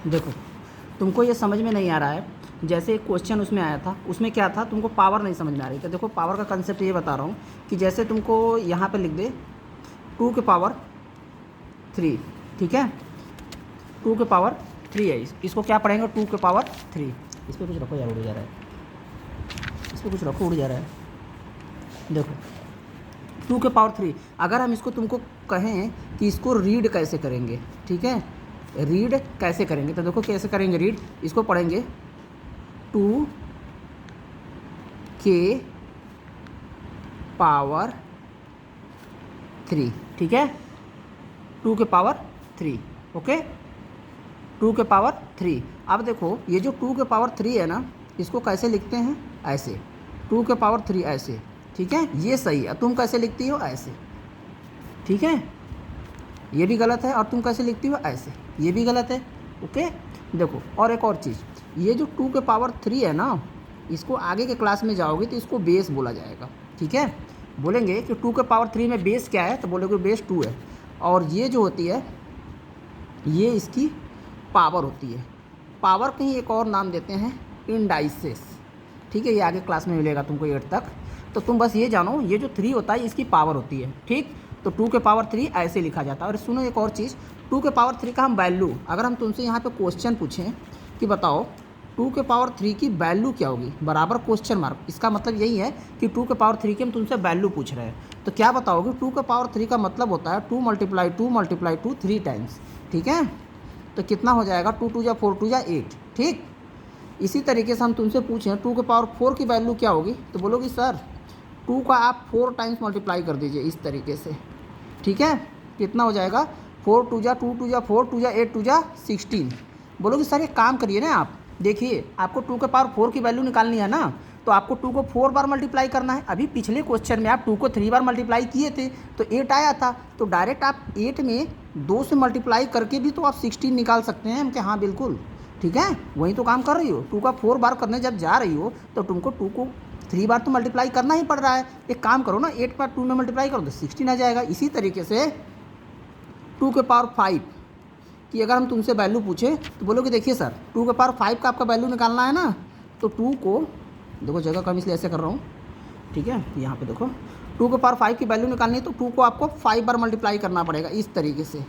देखो, तुमको ये समझ में नहीं आ रहा है। जैसे एक क्वेश्चन उसमें आया था, उसमें क्या था, तुमको पावर नहीं समझ में आ रही। तो देखो, पावर का कंसेप्ट ये बता रहा हूँ कि जैसे तुमको यहाँ पे लिख दे 2 के पावर 3, ठीक है, 2 के पावर 3 है। इसको क्या पढ़ेंगे, 2 के पावर 3। इस पर कुछ रखो यार, उड़ जा रहा है, इस पर कुछ रखो, उड़ जा रहा है। देखो, 2 के पावर 3, अगर हम इसको तुमको कहें कि इसको रीड कैसे करेंगे, ठीक है, रीड कैसे करेंगे, तो देखो कैसे करेंगे रीड। इसको पढ़ेंगे 2 के पावर 3, ठीक है, 2 के पावर 3, ओके, 2 के पावर 3। अब देखो, ये जो 2 के पावर 3 है ना, इसको कैसे लिखते हैं, ऐसे, 2 के पावर 3 ऐसे, ठीक है, ये सही है। तुम कैसे लिखती हो, ऐसे, ठीक है, ये भी गलत है। और तुम कैसे लिखती हो, ऐसे, ये भी गलत है, ओके। देखो, और एक और चीज़, ये जो 2 के पावर 3 है ना, इसको आगे के क्लास में जाओगे तो इसको बेस बोला जाएगा, ठीक है। बोलेंगे कि 2 के पावर 3 में बेस क्या है, तो बोलोगे बेस 2 है। और ये जो होती है, ये इसकी पावर होती है। पावर कहीं एक और नाम देते हैं, इंडाइसेस, ठीक है, ये आगे क्लास में मिलेगा तुमको 8 तक। तो तुम बस ये जानो, ये जो 3 होता है इसकी पावर होती है, ठीक। तो 2 के पावर 3 ऐसे लिखा जाता है। और सुनो एक और चीज़, 2 के पावर 3 का हम वैल्यू, अगर हम तुमसे यहाँ पे क्वेश्चन पूछें कि बताओ 2 के पावर 3 की वैल्यू क्या होगी, बराबर क्वेश्चन मार्क, इसका मतलब यही है कि 2 के पावर 3 की हम तुमसे वैल्यू पूछ रहे हैं। तो क्या बताओगे, 2 के पावर 3 का मतलब होता है 2 × 2 × 2 3 टाइम्स, ठीक है। तो कितना हो जाएगा, 2 2 जा 4 2 जा 8, ठीक। इसी तरीके से हम तुमसे पूछें 2 के पावर 4 की वैल्यू क्या होगी, तो बोलोगी सर 2 का आप 4 टाइम्स मल्टीप्लाई कर दीजिए, इस तरीके से, ठीक है। कितना हो जाएगा, 4 2 जा 2 2 जा 4 2 जा 8 2 जा 16। बोलोगे सर एक काम करिए ना, आप देखिए, आपको 2 के पावर 4 की वैल्यू निकालनी है ना, तो आपको 2 को 4 बार मल्टीप्लाई करना है। अभी पिछले क्वेश्चन में आप 2 को 3 बार मल्टीप्लाई किए थे तो 8 आया था। तो डायरेक्ट आप 8 में 2 से मल्टीप्लाई करके भी तो आप 16 निकाल सकते हैं। हम क्या, हाँ बिल्कुल, ठीक है, वही तो काम कर रही हो। 2 का 4 बार करने जब जा रही हो तो तुमको 2 को 3 बार तो मल्टीप्लाई करना ही पड़ रहा है। एक काम करो ना, 8 बार 2 में मल्टीप्लाई करो तो 16 आ जाएगा। इसी तरीके से 2 के पावर 5 कि अगर हम तुमसे वैल्यू पूछें तो बोलोगे देखिए सर 2 के पावर 5 का आपका वैल्यू निकालना है ना, तो 2 को, देखो जगह कम इसलिए ऐसे कर रहा हूँ, ठीक है, यहाँ पे देखो 2 के पावर 5 की वैल्यू निकालनी है तो 2 को आपको 5 बार मल्टीप्लाई करना पड़ेगा, इस तरीके से।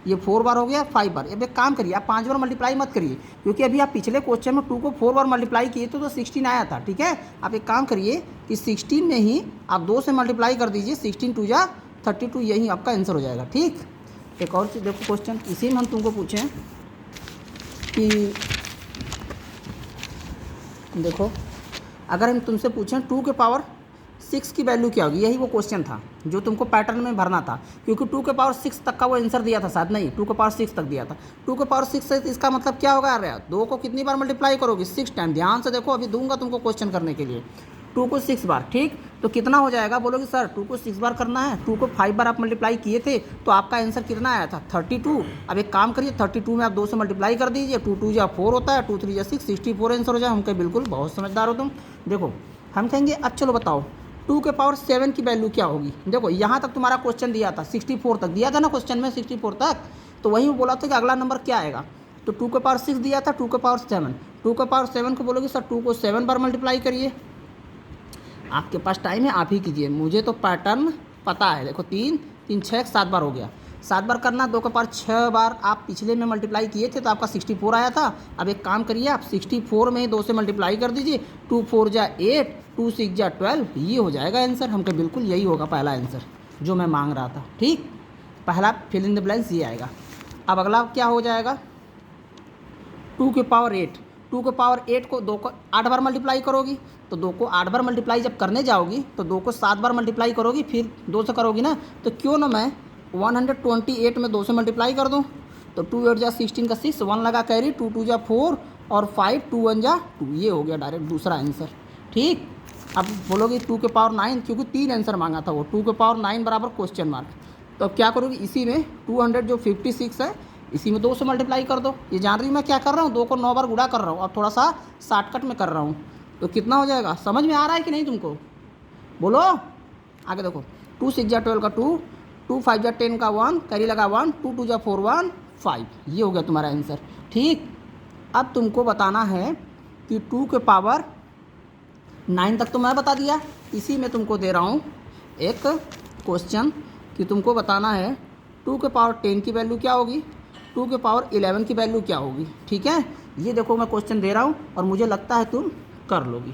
ये 4 बार हो गया, 5 बार। अब एक काम करिए, आप 5 बार मल्टीप्लाई मत करिए, क्योंकि अभी आप पिछले क्वेश्चन में 2 को 4 बार मल्टीप्लाई किए थे तो 16 आया था, ठीक है। आप एक काम करिए कि 16 में ही आप 2 से मल्टीप्लाई कर दीजिए, 16 2 जा 32, यही आपका आंसर हो जाएगा, ठीक। एक और चीज़ देखो, क्वेश्चन इसी में हम तुमको पूछें कि देखो, अगर हम तुमसे पूछें 2 के पावर 6 की वैल्यू क्या होगी, यही वो क्वेश्चन था जो तुमको पैटर्न में भरना था, क्योंकि 2 के पावर 6 तक का वो आंसर दिया था, शायद नहीं, 2 के पावर 6 तक दिया था। 2 के पावर 6 से इसका मतलब क्या होगा यार, 2 को कितनी बार मल्टीप्लाई करोगे, 6 टाइम। ध्यान से देखो, अभी दूंगा तुमको क्वेश्चन करने के लिए, 2 को 6 बार, ठीक। तो कितना हो जाएगा, बोलोगे सर 2 को 6 बार करना है, 2 को 5 बार आप मल्टीप्लाई किए थे तो आपका आंसर कितना आया था, 32। अब एक काम करिए, 32 में आप 2 से मल्टीप्लाई कर दीजिए, 2 2 जा 4 होता है, 2 3 जा 6, 64 आंसर हो जाए। हम कहें बिल्कुल, बहुत समझदार हो तुम। देखो, हम कहेंगे अब चलो बताओ 2 के पावर 7 की वैल्यू क्या होगी। देखो यहाँ तक तुम्हारा क्वेश्चन दिया था, 64 तक दिया था ना क्वेश्चन में, 64 तक। तो वहीं बोला था कि अगला नंबर क्या आएगा, तो 2 के पावर 6 दिया था, 2 के पावर 7, 2 के पावर 7 को बोलोगे सर 2 को 7 बार मल्टीप्लाई करिए। आपके पास टाइम है, आप ही कीजिए, मुझे तो पैटर्न पता है। देखो 3 3 6 7 बार हो गया, 7 बार करना, 2 के पावर 6 बार आप पिछले में मल्टीप्लाई किए थे तो आपका 64 आया था। अब एक काम करिए, आप 64 में 2 से मल्टीप्लाई कर दीजिए, 2 4 जा 8, 2 6 जा 12, ये हो जाएगा आंसर। हमको बिल्कुल यही होगा पहला आंसर जो मैं मांग रहा था, ठीक। पहला फिल इन द ब्लैंक्स ये आएगा। अब अगला क्या हो जाएगा, 2 के पावर 8, 2 के पावर 8 को 2 को 8 बार मल्टीप्लाई करोगी, तो 2 को 8 बार मल्टीप्लाई जब करने जाओगी तो 2 को 7 बार मल्टीप्लाई करोगी, फिर 2 से करोगी ना, तो क्यों ना मैं 128 में 2 से मल्टीप्लाई कर दूँ। तो 2 8 जा 16 का 6, 1 लगा कैरी, 2 2 जा 4 और 5, 2 1 जा 2, ये हो गया डायरेक्ट दूसरा आंसर, ठीक। अब बोलोगे 2 के पावर 9, क्योंकि 3 आंसर मांगा था वो, 2 के पावर 9 बराबर क्वेश्चन मार्क। तो अब क्या करोगे, इसी में 200 जो 56 है, इसी में 2 से मल्टीप्लाई कर दो। ये जान रही मैं क्या कर रहा हूँ, 2 को 9 बार गुणा कर रहा हूँ, अब थोड़ा सा शॉर्टकट में कर रहा हूँ। तो कितना हो जाएगा, समझ में आ रहा है कि नहीं तुमको, बोलो। आगे देखो, 2 6 जा 12 का 2, 2 5 जा 10 का 1, कैरी लगा 1, 2 2 जा 4 1, 5। ये हो गया तुम्हारा आंसर। ठीक, अब तुमको बताना है कि 2 के पावर 9 तक तो मैं बता दिया, इसी में तुमको दे रहा हूँ एक क्वेश्चन कि तुमको बताना है 2 के पावर 10 की वैल्यू क्या होगी, 2 के पावर 11 की वैल्यू क्या होगी। ठीक है, ये देखो मैं क्वेश्चन दे रहा हूँ और मुझे लगता है तुम कर लोगी।